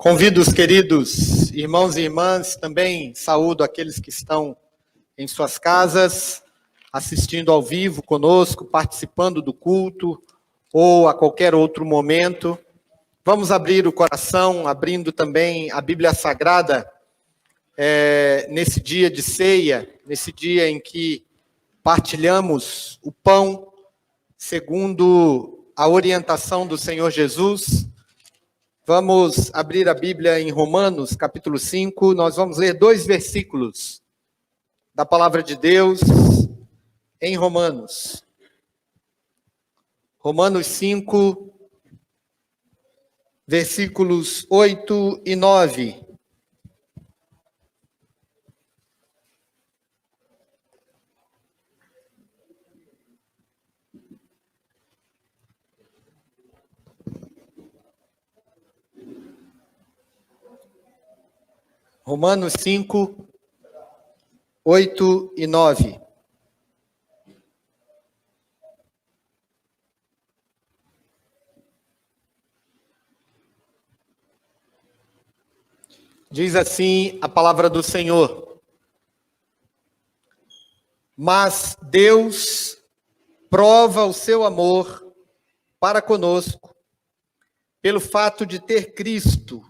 Convido os queridos irmãos e irmãs, também saúdo aqueles que estão em suas casas, assistindo ao vivo conosco, participando do culto, ou a qualquer outro momento. Vamos abrir o coração, abrindo também a Bíblia Sagrada, nesse dia de ceia, nesse dia em que partilhamos o pão, segundo a orientação do Senhor Jesus. Vamos abrir a Bíblia em Romanos, capítulo 5. Nós vamos ler 2 versículos da palavra de Deus em Romanos. Romanos 5, versículos 8 e 9. Romanos 5, 8 e 9. Diz assim a palavra do Senhor: mas Deus prova o seu amor para conosco, pelo fato de ter Cristo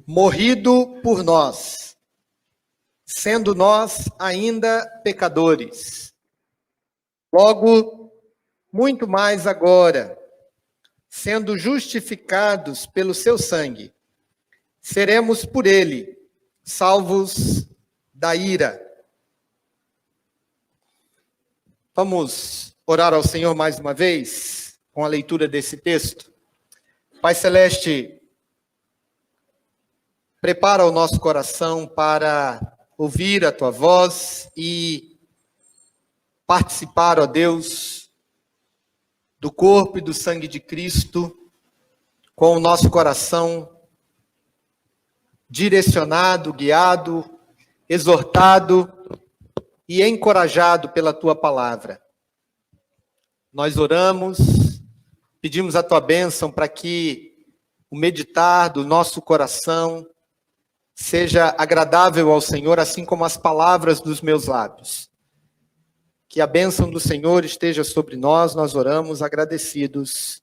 morrido por nós, sendo nós ainda pecadores. Logo, muito mais agora, sendo justificados pelo seu sangue, seremos por ele salvos da ira. Vamos orar ao Senhor mais uma vez, com a leitura desse texto. Pai Celeste, prepara o nosso coração para ouvir a tua voz e participar, ó Deus, do corpo e do sangue de Cristo, com o nosso coração direcionado, guiado, exortado e encorajado pela tua palavra. Nós oramos, pedimos a tua bênção para que o meditar do nosso coração seja agradável ao Senhor, assim como as palavras dos meus lábios. Que a bênção do Senhor esteja sobre nós, nós oramos agradecidos,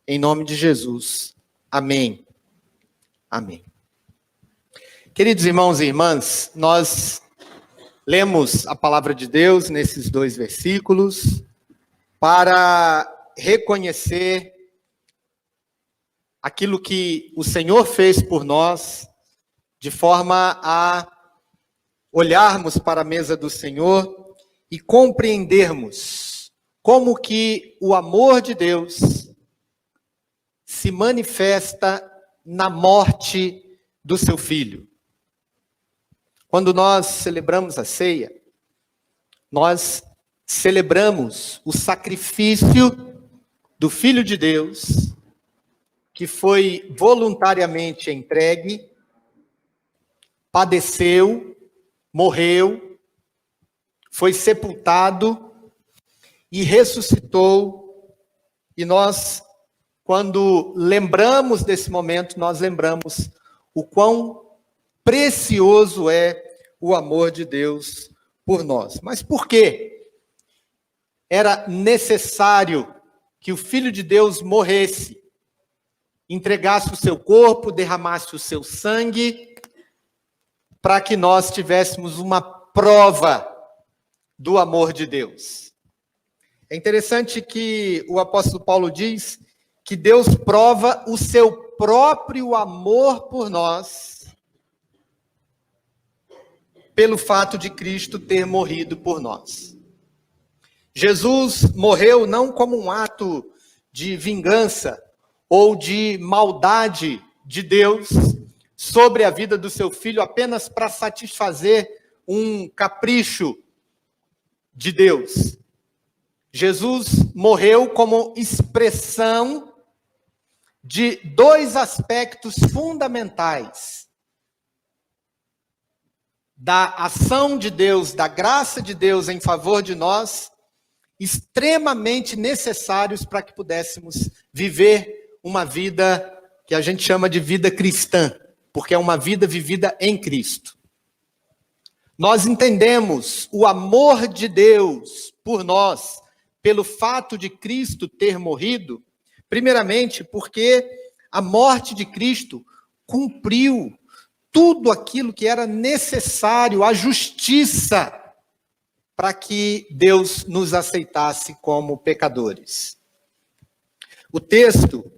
em nome de Jesus. Amém. Amém. Queridos irmãos e irmãs, nós lemos a palavra de Deus nesses 2 versículos para reconhecer aquilo que o Senhor fez por nós, de forma a olharmos para a mesa do Senhor e compreendermos como que o amor de Deus se manifesta na morte do seu Filho. Quando nós celebramos a ceia, nós celebramos o sacrifício do Filho de Deus, que foi voluntariamente entregue, padeceu, morreu, foi sepultado e ressuscitou. E nós, quando lembramos desse momento, nós lembramos o quão precioso é o amor de Deus por nós. Mas por quê? Era necessário que o Filho de Deus morresse, entregasse o seu corpo, derramasse o seu sangue, para que nós tivéssemos uma prova do amor de Deus. É interessante que o apóstolo Paulo diz que Deus prova o seu próprio amor por nós, pelo fato de Cristo ter morrido por nós. Jesus morreu não como um ato de vingança ou de maldade de Deus sobre a vida do seu filho, apenas para satisfazer um capricho de Deus. Jesus morreu como expressão de 2 aspectos fundamentais da ação de Deus, da graça de Deus em favor de nós, extremamente necessários para que pudéssemos viver uma vida que a gente chama de vida cristã, porque é uma vida vivida em Cristo. Nós entendemos o amor de Deus por nós, pelo fato de Cristo ter morrido, primeiramente porque a morte de Cristo cumpriu tudo aquilo que era necessário, a justiça, para que Deus nos aceitasse como pecadores. O texto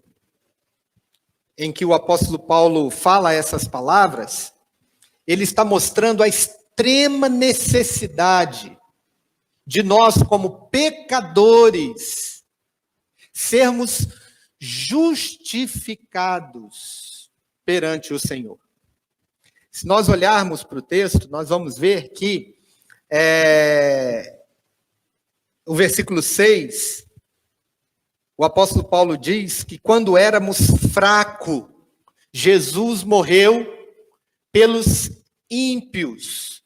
em que o apóstolo Paulo fala essas palavras, ele está mostrando a extrema necessidade de nós, como pecadores, sermos justificados perante o Senhor. Se nós olharmos para o texto, nós vamos ver que o versículo 6, o apóstolo Paulo diz que quando éramos fracos, Jesus morreu pelos ímpios.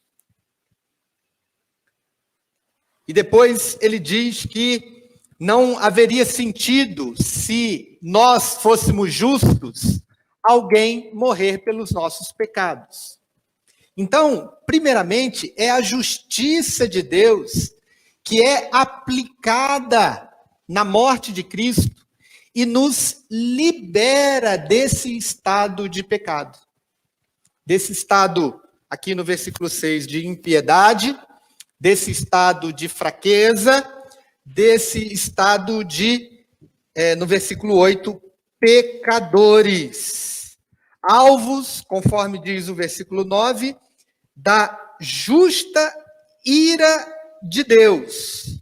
E depois ele diz que não haveria sentido, se nós fôssemos justos, alguém morrer pelos nossos pecados. Então, primeiramente, é a justiça de Deus que é aplicada na morte de Cristo e nos libera desse estado de pecado. Desse estado, aqui no versículo 6, de impiedade, desse estado de fraqueza, desse estado de, no versículo 8, pecadores. Alvos, conforme diz o versículo 9, da justa ira de Deus.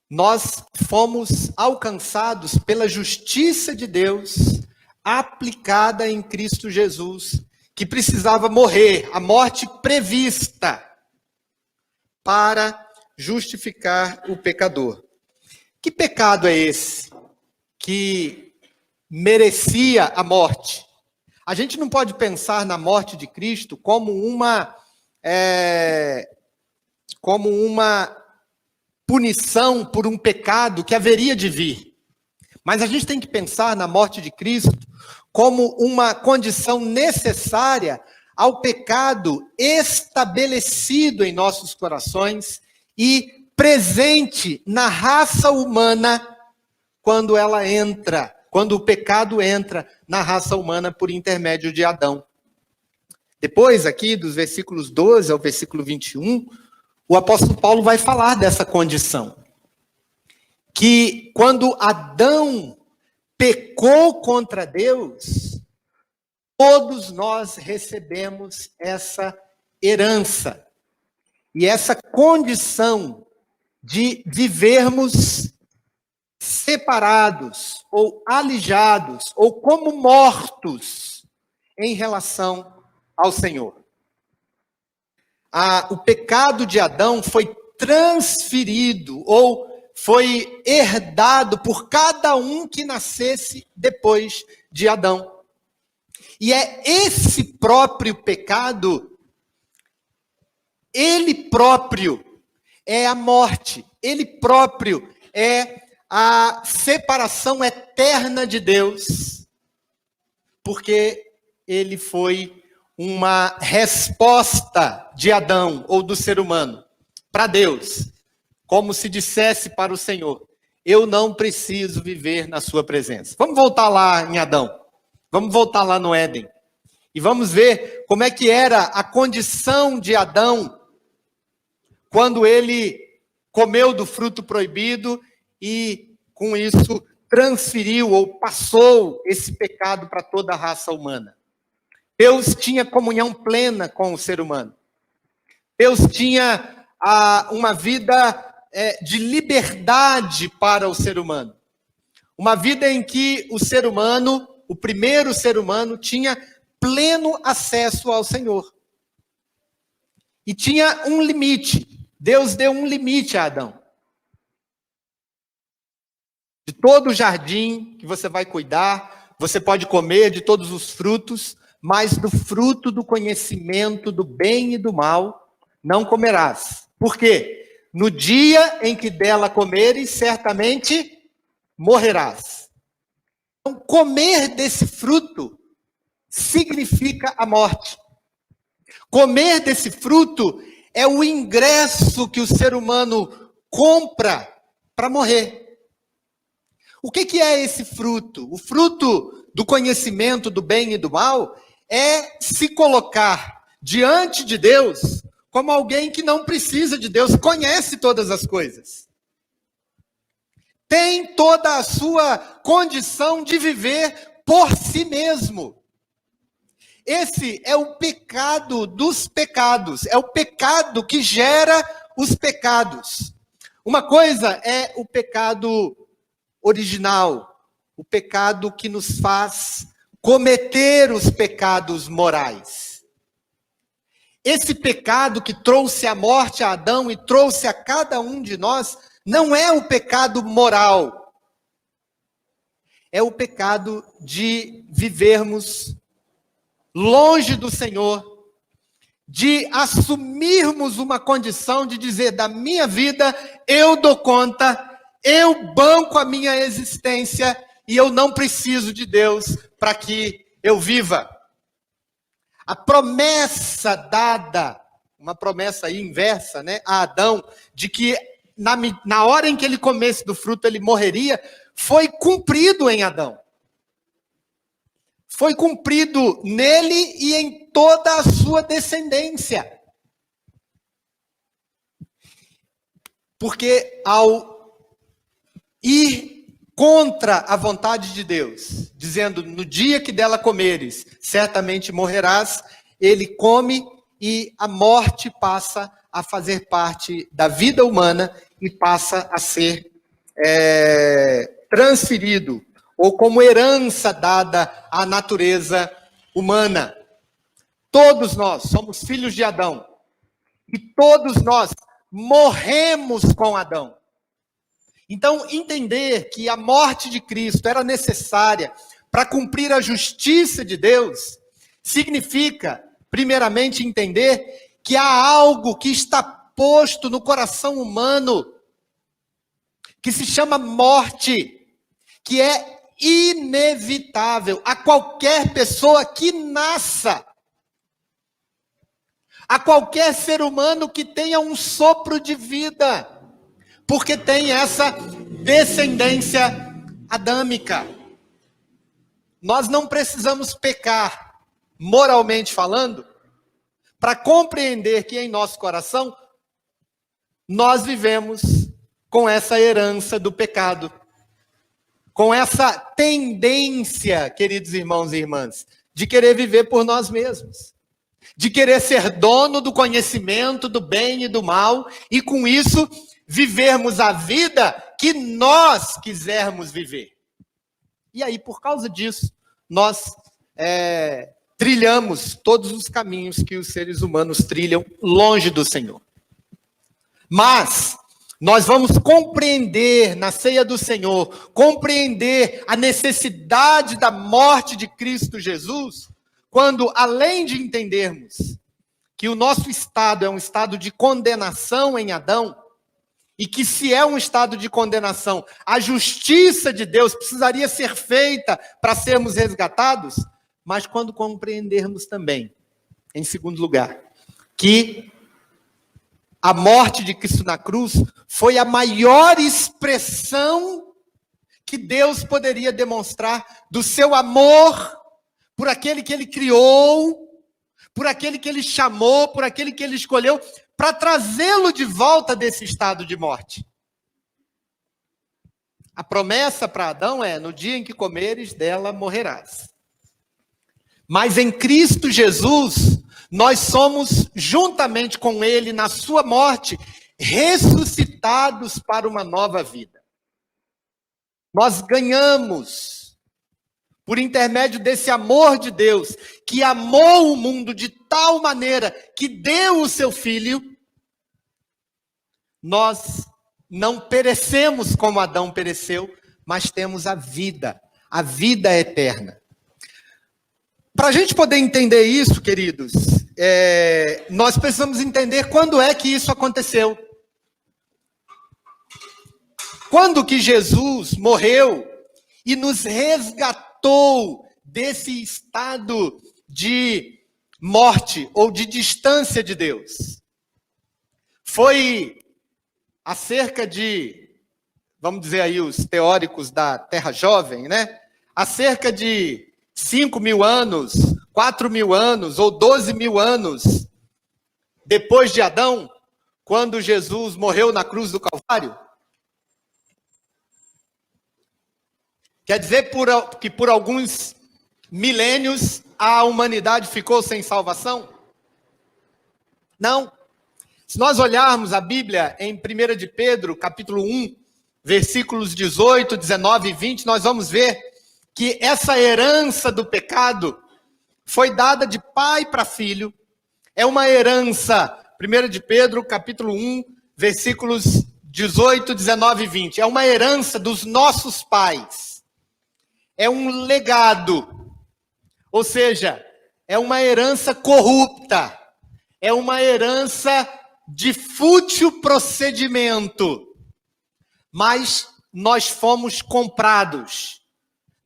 Nós fomos alcançados pela justiça de Deus aplicada em Cristo Jesus, que precisava morrer, a morte prevista, para justificar o pecador. Que pecado é esse que merecia a morte? A gente não pode pensar na morte de Cristo como uma punição por um pecado que haveria de vir. Mas a gente tem que pensar na morte de Cristo como uma condição necessária ao pecado estabelecido em nossos corações e presente na raça humana quando o pecado entra na raça humana por intermédio de Adão. Depois, aqui, dos versículos 12 ao versículo 21, o apóstolo Paulo vai falar dessa condição. Que quando Adão pecou contra Deus, todos nós recebemos essa herança. E essa condição de vivermos separados, ou alijados, ou como mortos em relação ao Senhor. O pecado de Adão foi transferido, ou foi herdado por cada um que nascesse depois de Adão. E é esse próprio pecado, ele próprio é a morte, ele próprio é a separação eterna de Deus, porque ele foi uma resposta de Adão, ou do ser humano, para Deus, como se dissesse para o Senhor: eu não preciso viver na sua presença. Vamos voltar lá em Adão, vamos voltar lá no Éden, e vamos ver como é que era a condição de Adão, quando ele comeu do fruto proibido, e com isso transferiu, ou passou esse pecado para toda a raça humana. Deus tinha comunhão plena com o ser humano. Deus tinha uma vida de liberdade para o ser humano. Uma vida em que o ser humano, o primeiro ser humano, tinha pleno acesso ao Senhor. E tinha um limite. Deus deu um limite a Adão. De todo o jardim que você vai cuidar, você pode comer de todos os frutos, mas do fruto do conhecimento do bem e do mal não comerás. Por quê? No dia em que dela comeres, certamente morrerás. Então, comer desse fruto significa a morte. Comer desse fruto é o ingresso que o ser humano compra para morrer. O que é esse fruto? O fruto do conhecimento do bem e do mal é se colocar diante de Deus como alguém que não precisa de Deus, conhece todas as coisas. Tem toda a sua condição de viver por si mesmo. Esse é o pecado dos pecados, é o pecado que gera os pecados. Uma coisa é o pecado original, o pecado que nos faz cometer os pecados morais. Esse pecado que trouxe a morte a Adão e trouxe a cada um de nós, não é o pecado moral. É o pecado de vivermos longe do Senhor, de assumirmos uma condição de dizer, da minha vida eu dou conta, eu banco a minha existência e eu não preciso de Deus para que eu viva. A promessa dada, uma promessa aí inversa, né, a Adão, de que na hora em que ele comesse do fruto ele morreria, foi cumprido em Adão. Foi cumprido nele e em toda a sua descendência. Porque ao ir contra a vontade de Deus, dizendo, no dia que dela comeres, certamente morrerás, ele come e a morte passa a fazer parte da vida humana e passa a ser transferido, ou como herança dada à natureza humana. Todos nós somos filhos de Adão. E todos nós morremos com Adão. Então, entender que a morte de Cristo era necessária para cumprir a justiça de Deus, significa, primeiramente, entender que há algo que está posto no coração humano, que se chama morte, que é inevitável a qualquer pessoa que nasça, a qualquer ser humano que tenha um sopro de vida, porque tem essa descendência adâmica. Nós não precisamos pecar, moralmente falando, para compreender que em nosso coração nós vivemos com essa herança do pecado, com essa tendência, queridos irmãos e irmãs, de querer viver por nós mesmos, de querer ser dono do conhecimento do bem e do mal, e com isso vivermos a vida que nós quisermos viver. E aí, por causa disso, nós trilhamos todos os caminhos que os seres humanos trilham longe do Senhor. Mas nós vamos compreender na ceia do Senhor, compreender a necessidade da morte de Cristo Jesus, quando, além de entendermos que o nosso estado é um estado de condenação em Adão, e que se é um estado de condenação, a justiça de Deus precisaria ser feita para sermos resgatados, mas quando compreendermos também, em segundo lugar, que a morte de Cristo na cruz foi a maior expressão que Deus poderia demonstrar do seu amor por aquele que ele criou, por aquele que ele chamou, por aquele que ele escolheu, para trazê-lo de volta desse estado de morte. A promessa para Adão é, no dia em que comeres dela, morrerás. Mas em Cristo Jesus, nós somos, juntamente com ele, na sua morte, ressuscitados para uma nova vida. Nós ganhamos, por intermédio desse amor de Deus, que amou o mundo de tal maneira que deu o seu Filho, nós não perecemos como Adão pereceu, mas temos a vida eterna. Para a gente poder entender isso, queridos, nós precisamos entender quando é que isso aconteceu. Quando que Jesus morreu e nos resgatou desse estado de morte ou de distância de Deus. Foi há cerca de, vamos dizer aí, os teóricos da Terra Jovem, né? Há cerca de 5.000 anos, 4.000 anos ou 12.000 anos depois de Adão, quando Jesus morreu na cruz do Calvário. Quer dizer que por alguns milênios a humanidade ficou sem salvação? Não. Se nós olharmos a Bíblia em 1 de Pedro, capítulo 1, versículos 18, 19 e 20, nós vamos ver que essa herança do pecado foi dada de pai para filho. É uma herança, 1 de Pedro, capítulo 1, versículos 18, 19 e 20. É uma herança dos nossos pais. É um legado. Ou seja, é uma herança corrupta. É uma herança de fútil procedimento. Mas nós fomos comprados.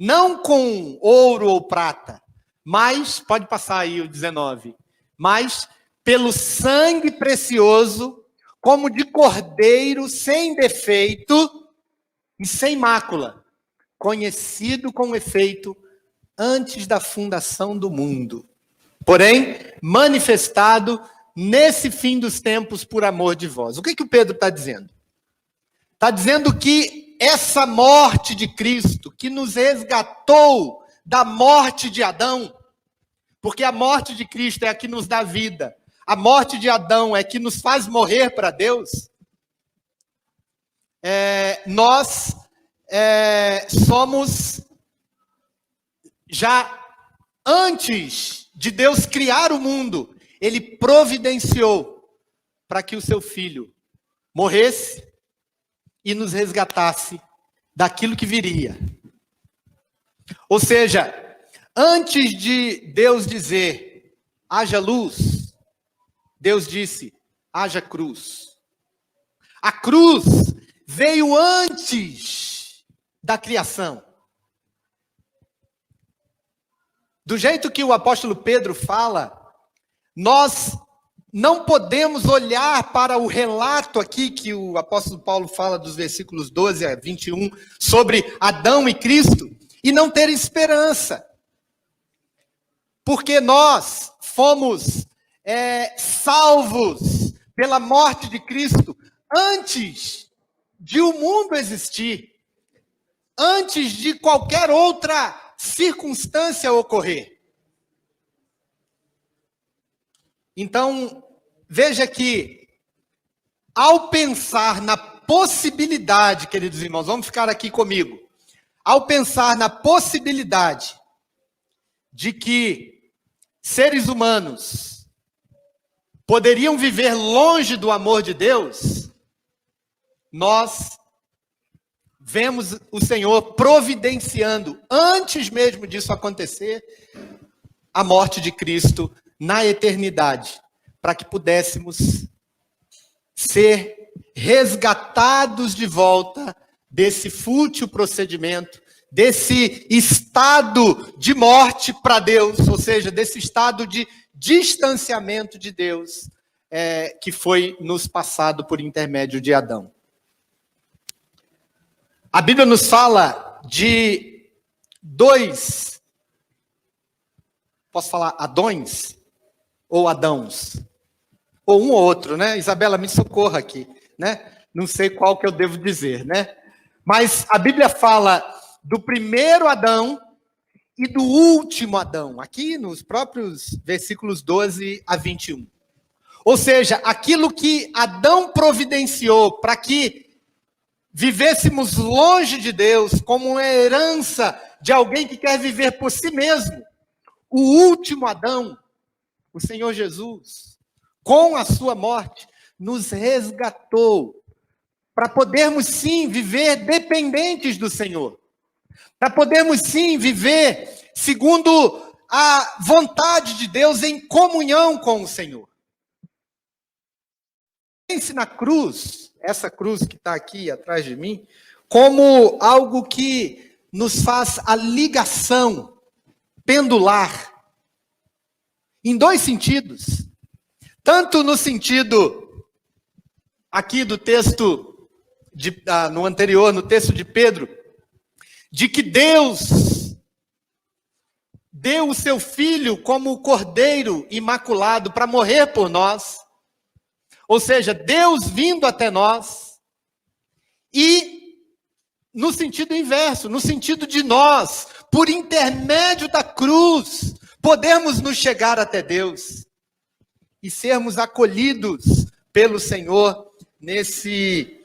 Não com ouro ou prata, mas, pode passar aí o 19, mas pelo sangue precioso, como de cordeiro, sem defeito e sem mácula, conhecido com efeito antes da fundação do mundo, porém manifestado nesse fim dos tempos por amor de vós. O que o Pedro está dizendo? Está dizendo que essa morte de Cristo, que nos resgatou da morte de Adão, porque a morte de Cristo é a que nos dá vida, a morte de Adão é que nos faz morrer para Deus, nós somos, já antes de Deus criar o mundo, Ele providenciou para que o seu Filho morresse e nos resgatasse daquilo que viria. Ou seja, antes de Deus dizer, haja luz, Deus disse, haja cruz. A cruz veio antes da criação. Do jeito que o apóstolo Pedro fala, nós não podemos olhar para o relato aqui que o apóstolo Paulo fala dos versículos 12 a 21 sobre Adão e Cristo e não ter esperança. Porque nós fomos salvos pela morte de Cristo antes de o mundo existir, antes de qualquer outra circunstância ocorrer. Então, veja que, ao pensar na possibilidade, queridos irmãos, vamos ficar aqui comigo, ao pensar na possibilidade de que seres humanos poderiam viver longe do amor de Deus, nós vemos o Senhor providenciando, antes mesmo disso acontecer, a morte de Cristo na eternidade, para que pudéssemos ser resgatados de volta desse fútil procedimento, desse estado de morte para Deus, ou seja, desse estado de distanciamento de Deus, que foi nos passado por intermédio de Adão. A Bíblia nos fala de dois, posso falar Adões? Ou Adãos? Ou um ou outro, né? Isabela, me socorra aqui, né? Não sei qual que eu devo dizer, né? Mas a Bíblia fala do primeiro Adão e do último Adão, aqui nos próprios versículos 12 a 21. Ou seja, aquilo que Adão providenciou para que vivêssemos longe de Deus, como uma herança de alguém que quer viver por si mesmo. O último Adão, o Senhor Jesus, com a sua morte, nos resgatou para podermos sim viver dependentes do Senhor, para podermos sim viver segundo a vontade de Deus em comunhão com o Senhor. Pense na cruz, essa cruz que está aqui atrás de mim, como algo que nos faz a ligação pendular em dois sentidos. Tanto no sentido aqui do texto, no anterior, no texto de Pedro, de que Deus deu o seu Filho como o Cordeiro imaculado para morrer por nós. Ou seja, Deus vindo até nós. E no sentido inverso, no sentido de nós, por intermédio da cruz, podermos nos chegar até Deus e sermos acolhidos pelo Senhor nesse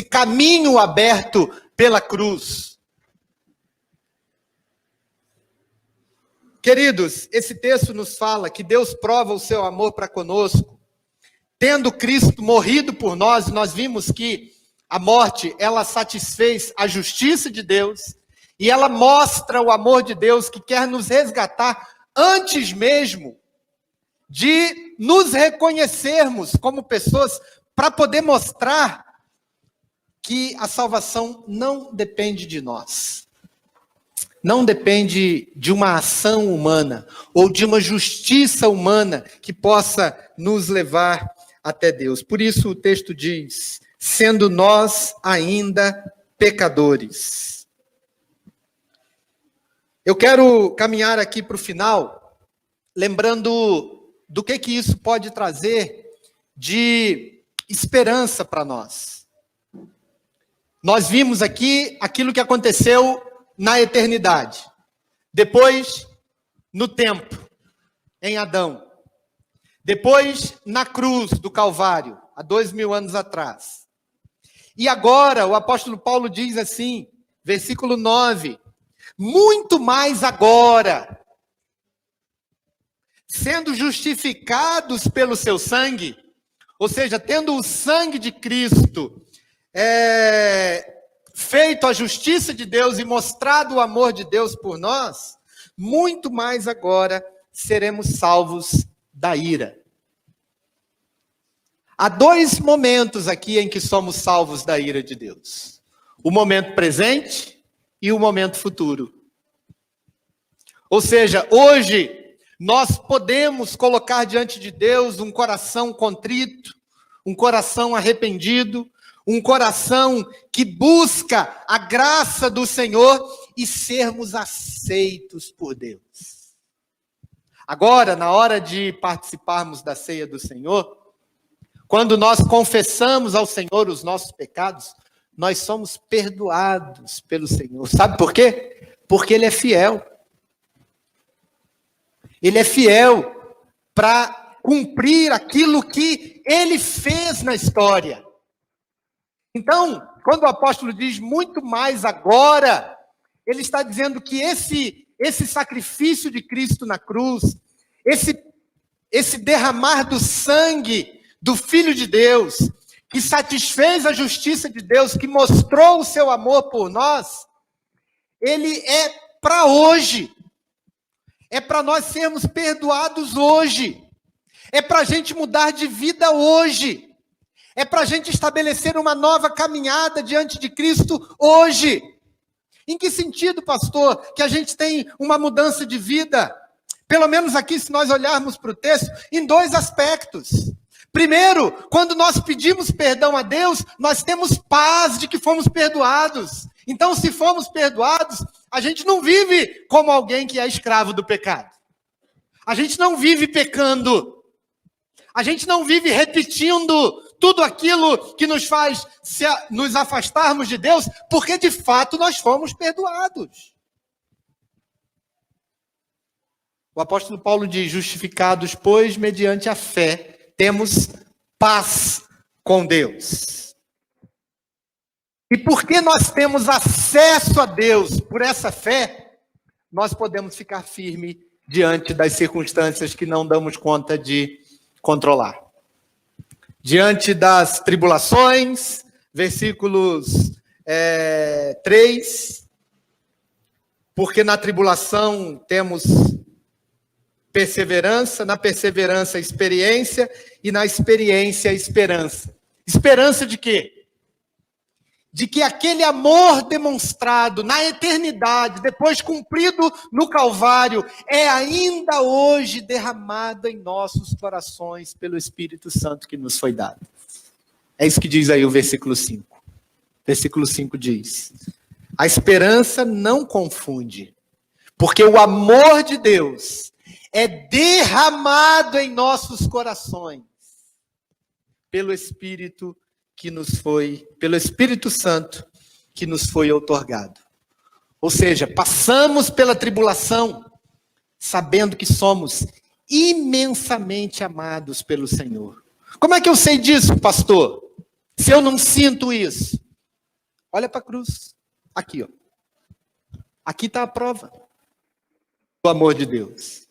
caminho aberto pela cruz. Queridos, esse texto nos fala que Deus prova o seu amor para conosco, tendo Cristo morrido por nós. Nós vimos que a morte, ela satisfez a justiça de Deus, e ela mostra o amor de Deus que quer nos resgatar antes mesmo de nos reconhecermos como pessoas, para poder mostrar que a salvação não depende de nós. Não depende de uma ação humana ou de uma justiça humana que possa nos levar até Deus. Por isso o texto diz: sendo nós ainda pecadores. Eu quero caminhar aqui para o final, lembrando do que isso pode trazer de esperança para nós. Nós vimos aqui aquilo que aconteceu na eternidade, depois no tempo, em Adão, depois na cruz do Calvário, há 2000 anos atrás. E agora o apóstolo Paulo diz assim, versículo 9, muito mais agora, sendo justificados pelo seu sangue, ou seja, tendo o sangue de Cristo feito a justiça de Deus e mostrado o amor de Deus por nós, muito mais agora seremos salvos da ira. Há dois momentos aqui em que somos salvos da ira de Deus. O momento presente e o momento futuro. Ou seja, hoje nós podemos colocar diante de Deus um coração contrito, um coração arrependido, um coração que busca a graça do Senhor e sermos aceitos por Deus. Agora, na hora de participarmos da ceia do Senhor, quando nós confessamos ao Senhor os nossos pecados, nós somos perdoados pelo Senhor. Sabe por quê? Porque Ele é fiel. Ele é fiel para cumprir aquilo que Ele fez na história. Então, quando o apóstolo diz muito mais agora, ele está dizendo que esse sacrifício de Cristo na cruz, esse derramar do sangue do Filho de Deus, que satisfez a justiça de Deus, que mostrou o seu amor por nós, ele é para hoje. É para nós sermos perdoados hoje. É para a gente mudar de vida hoje. É para a gente estabelecer uma nova caminhada diante de Cristo hoje. Em que sentido, pastor, que a gente tem uma mudança de vida? Pelo menos aqui, se nós olharmos para o texto, em dois aspectos. Primeiro, quando nós pedimos perdão a Deus, nós temos paz de que fomos perdoados. Então, se fomos perdoados, a gente não vive como alguém que é escravo do pecado. A gente não vive pecando. A gente não vive repetindo tudo aquilo que nos faz nos afastarmos de Deus, porque de fato nós fomos perdoados. O apóstolo Paulo diz: justificados, pois, mediante a fé, temos paz com Deus. E porque nós temos acesso a Deus por essa fé, nós podemos ficar firmes diante das circunstâncias que não damos conta de controlar. Diante das tribulações, versículos 3, porque na tribulação temos perseverança, na perseverança experiência, e na experiência esperança. Esperança de quê? de que aquele amor demonstrado na eternidade, depois cumprido no Calvário, é ainda hoje derramado em nossos corações pelo Espírito Santo que nos foi dado. É isso que diz aí o versículo 5. Versículo 5 diz: a esperança não confunde, porque o amor de Deus é derramado em nossos corações pelo Espírito pelo Espírito Santo que nos foi outorgado. Ou seja, passamos pela tribulação sabendo que somos imensamente amados pelo Senhor. Como é que eu sei disso, pastor? Se eu não sinto isso? Olha para a cruz. Aqui, ó. Aqui está a prova do amor de Deus.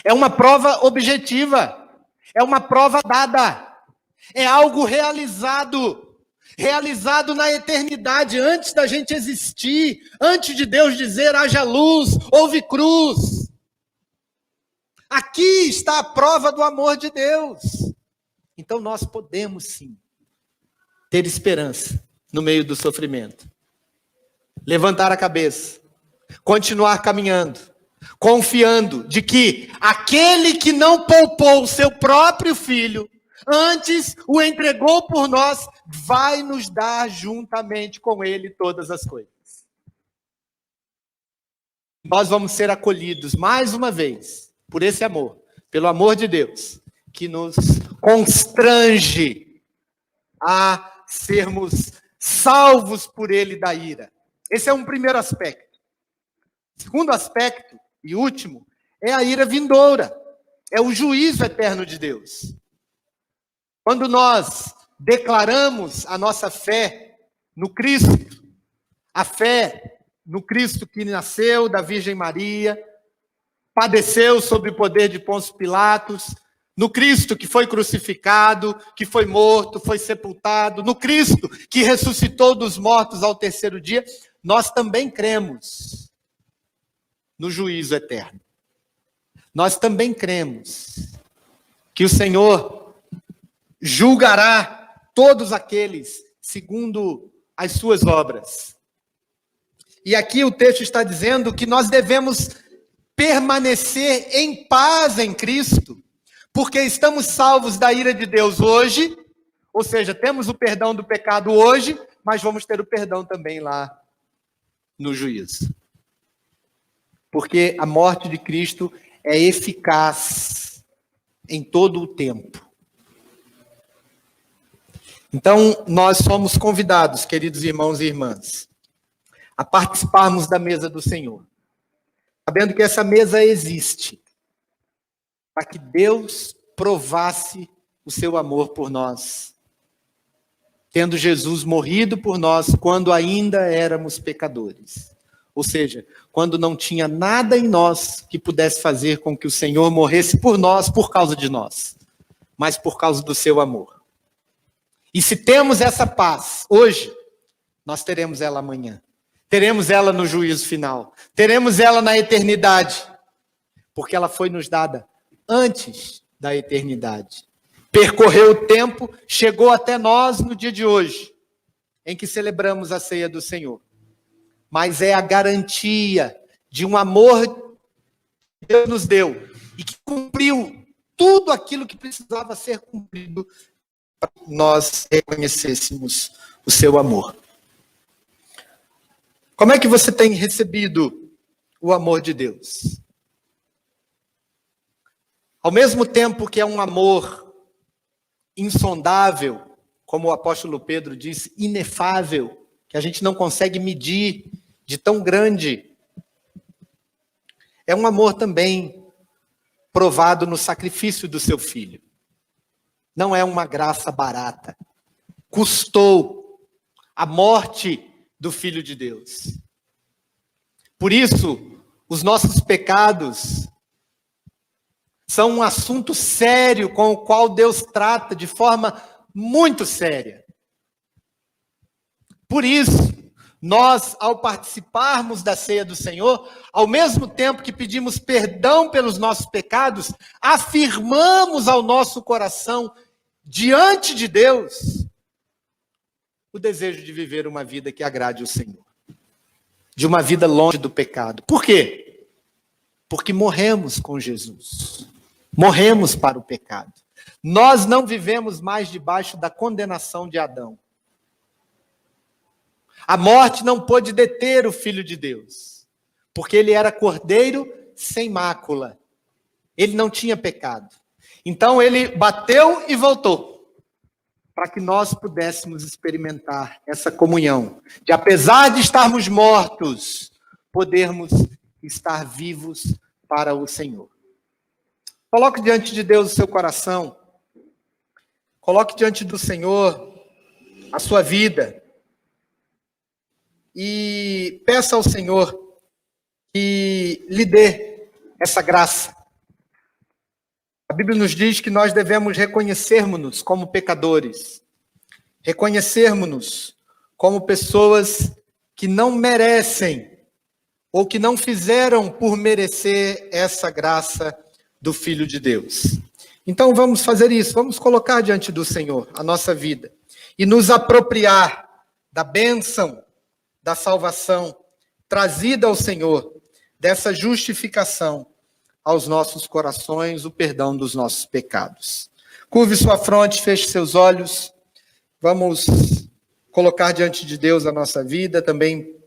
É uma prova objetiva. É uma prova dada. É algo realizado na eternidade, antes da gente existir, antes de Deus dizer, haja luz, houve cruz. Aqui está a prova do amor de Deus. Então nós podemos sim ter esperança no meio do sofrimento. Levantar a cabeça, continuar caminhando, confiando de que aquele que não poupou o seu próprio filho, antes o entregou por nós, vai nos dar juntamente com ele todas as coisas. Nós vamos ser acolhidos mais uma vez por esse amor, pelo amor de Deus, que nos constrange a sermos salvos por ele da ira. Esse é um primeiro aspecto. Segundo aspecto, e último, é a ira vindoura. É o juízo eterno de Deus. Quando nós declaramos a nossa fé no Cristo, a fé no Cristo que nasceu da Virgem Maria, padeceu sob o poder de Pôncio Pilatos, no Cristo que foi crucificado, que foi morto, foi sepultado, no Cristo que ressuscitou dos mortos ao terceiro dia, nós também cremos no juízo eterno. Nós também cremos que o Senhor julgará todos aqueles segundo as suas obras. E aqui o texto está dizendo que nós devemos permanecer em paz em Cristo, porque estamos salvos da ira de Deus hoje, ou seja, temos o perdão do pecado hoje, mas vamos ter o perdão também lá no juízo. Porque a morte de Cristo é eficaz em todo o tempo. Então, nós somos convidados, queridos irmãos e irmãs, a participarmos da mesa do Senhor, sabendo que essa mesa existe, para que Deus provasse o seu amor por nós, tendo Jesus morrido por nós quando ainda éramos pecadores. Ou seja, quando não tinha nada em nós que pudesse fazer com que o Senhor morresse por nós, por causa de nós, mas por causa do seu amor. E se temos essa paz hoje, nós teremos ela amanhã. Teremos ela no juízo final. Teremos ela na eternidade. Porque ela foi nos dada antes da eternidade. Percorreu o tempo, chegou até nós no dia de hoje, em que celebramos a ceia do Senhor. Mas é a garantia de um amor que Deus nos deu e que cumpriu tudo aquilo que precisava ser cumprido para que nós reconhecêssemos o seu amor. Como é que você tem recebido o amor de Deus? Ao mesmo tempo que é um amor insondável, como o apóstolo Pedro disse, inefável, que a gente não consegue medir, de tão grande, é um amor também provado no sacrifício do seu filho. Não é uma graça barata. Custou a morte do Filho de Deus. Por isso, os nossos pecados são um assunto sério com o qual Deus trata de forma muito séria. Por isso, nós, ao participarmos da ceia do Senhor, ao mesmo tempo que pedimos perdão pelos nossos pecados, afirmamos ao nosso coração, diante de Deus, o desejo de viver uma vida que agrade o Senhor, de uma vida longe do pecado. Por quê? Porque morremos com Jesus. Morremos para o pecado. Nós não vivemos mais debaixo da condenação de Adão. A morte não pôde deter o Filho de Deus, porque ele era cordeiro sem mácula. Ele não tinha pecado. Então ele bateu e voltou, para que nós pudéssemos experimentar essa comunhão, de apesar de estarmos mortos, podermos estar vivos para o Senhor. Coloque diante de Deus o seu coração, coloque diante do Senhor a sua vida e peça ao Senhor que lhe dê essa graça. A Bíblia nos diz que nós devemos reconhecermos-nos como pecadores, reconhecermos-nos como pessoas que não merecem ou que não fizeram por merecer essa graça do Filho de Deus. Então vamos fazer isso, vamos colocar diante do Senhor a nossa vida e nos apropriar da bênção, da salvação trazida ao Senhor, dessa justificação aos nossos corações, o perdão dos nossos pecados. Curve sua fronte, feche seus olhos. Vamos colocar diante de Deus a nossa vida, também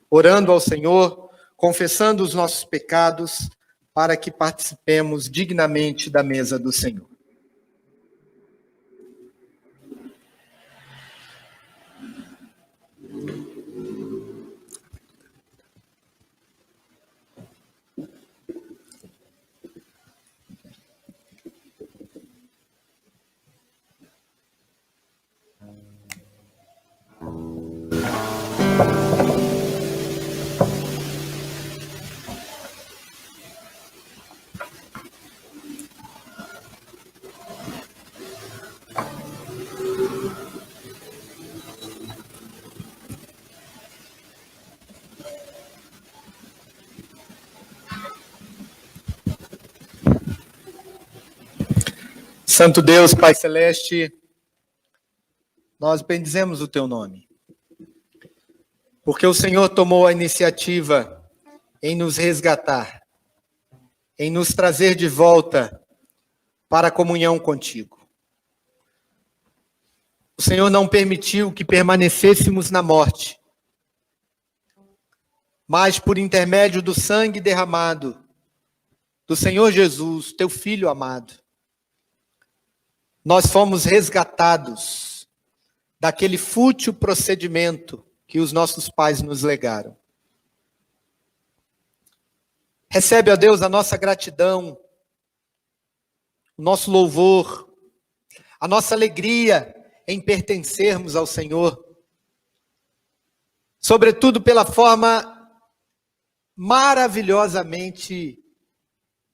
orando ao Senhor, confessando os nossos pecados, para que participemos dignamente da mesa do Senhor. Santo Deus, Pai Celeste, nós bendizemos o Teu nome, porque o Senhor tomou a iniciativa em nos resgatar, em nos trazer de volta para a comunhão contigo. O Senhor não permitiu que permanecêssemos na morte, mas por intermédio do sangue derramado do Senhor Jesus, Teu Filho amado, nós fomos resgatados daquele fútil procedimento que os nossos pais nos legaram. Recebe, ó Deus, a nossa gratidão, o nosso louvor, a nossa alegria em pertencermos ao Senhor, sobretudo pela forma maravilhosamente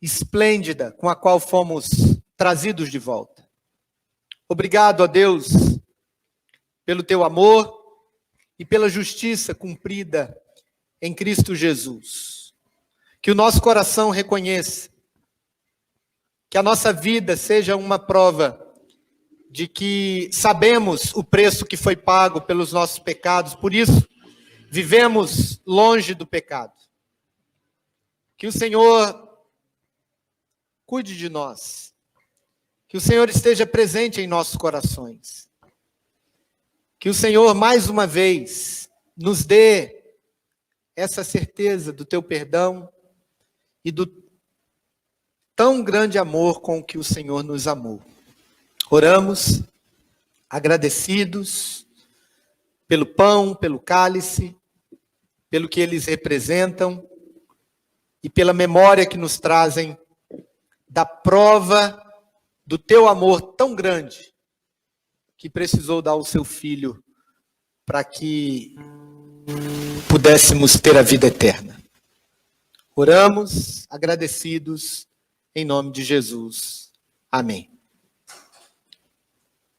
esplêndida com a qual fomos trazidos de volta. Obrigado, ó Deus, pelo Teu amor e pela justiça cumprida em Cristo Jesus. Que o nosso coração reconheça, que a nossa vida seja uma prova de que sabemos o preço que foi pago pelos nossos pecados, por isso vivemos longe do pecado. Que o Senhor cuide de nós. Que o Senhor esteja presente em nossos corações. Que o Senhor, mais uma vez, nos dê essa certeza do Teu perdão e do tão grande amor com que o Senhor nos amou. Oramos, agradecidos pelo pão, pelo cálice, pelo que eles representam e pela memória que nos trazem da prova do Teu amor tão grande, que precisou dar o Seu Filho para que pudéssemos ter a vida eterna. Oramos, agradecidos, em nome de Jesus. Amém.